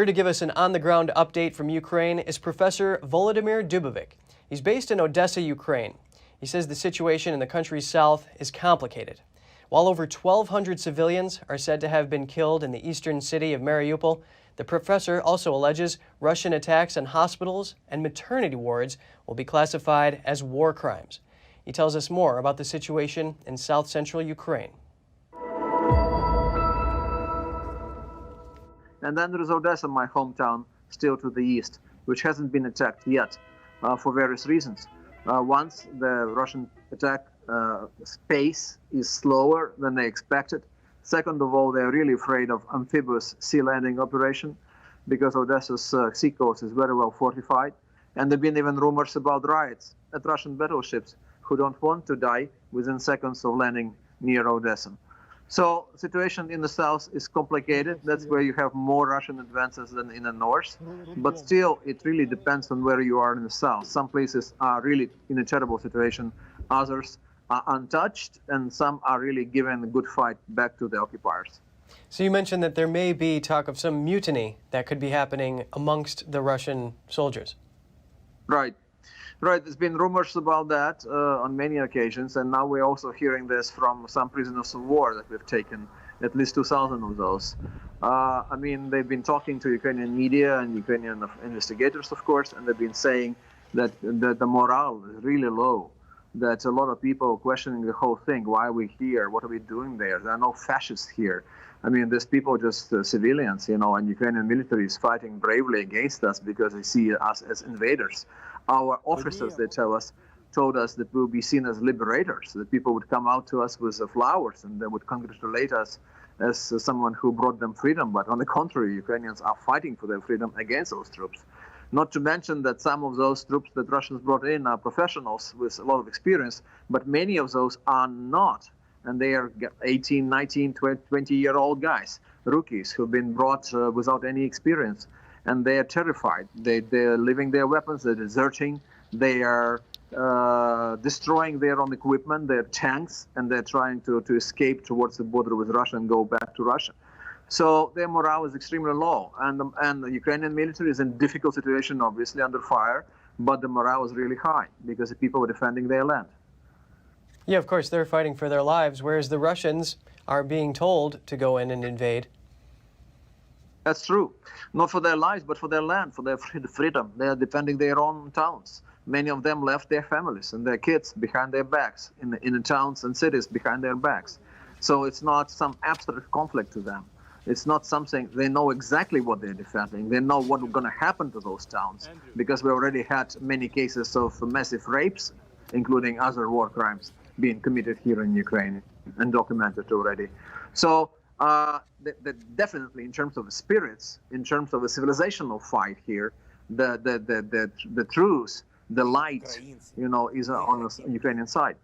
Here to give us an on-the-ground update from Ukraine is Professor Volodymyr Dubovik. He's based in Odessa, Ukraine. He says the situation in the country's south is complicated. While over 1,200 civilians are said to have been killed in the eastern city of Meriupol, the professor also alleges Russian attacks on hospitals and maternity wards will be classified as war crimes. He tells us more about the situation in south-central Ukraine. And then there is Odessa, my hometown, still to the east, which hasn't been attacked yet for various reasons. Once the Russian attack pace is slower than they expected. Second of all, they're really afraid of amphibious sea landing operation because Odessa's sea coast is very well fortified. And there have been even rumors about riots at Russian battleships who don't want to die within seconds of landing near Odessa. So the situation in the south is complicated. That's where you have more Russian advances than in the north. But still, it really depends on where you are in the south. Some places are really in a terrible situation. Others are untouched, and some are really giving a good fight back to the occupiers. So you mentioned that there may be talk of some mutiny that could be happening amongst the Russian soldiers. Right. Right, there's been rumors about that on many occasions, and now we're also hearing this from some prisoners of war that we've taken, at least 2,000 of those. I mean, they've been talking to Ukrainian media and Ukrainian investigators, of course, and they've been saying that the morale is really low, that a lot of people are questioning the whole thing. Why are we here? What are we doing there? There are no fascists here. I mean, these people are just civilians, you know, and Ukrainian military is fighting bravely against us because they see us as invaders. Our officers, they told us that we'll be seen as liberators, that people would come out to us with flowers and they would congratulate us as someone who brought them freedom. But on the contrary, Ukrainians are fighting for their freedom against those troops. Not to mention that some of those troops that Russians brought in are professionals with a lot of experience, but many of those are not. And they are 18, 19, 20-year-old guys, rookies who've been brought without any experience. And they are terrified. They're leaving their weapons, they're deserting, they are destroying their own equipment, their tanks, and they're trying to escape towards the border with Russia and go back to Russia. So their morale is extremely low. And the Ukrainian military is in a difficult situation, obviously, under fire, but the morale is really high because the people are defending their land. Yeah, of course, they're fighting for their lives, whereas the Russians are being told to go in and invade. That's true. Not for their lives, but for their land, for their freedom. They are defending their own towns. Many of them left their families and their kids behind their backs, in the towns and cities behind their backs. So it's not some abstract conflict to them. It's not something, they know exactly what they're defending. They know what's going to happen to those towns, because we already had many cases of massive rapes, including other war crimes, being committed here in Ukraine and documented already. So definitely, in terms of the spirits, in terms of a civilizational fight here, the truth, the light, you know, is on the Ukrainian side.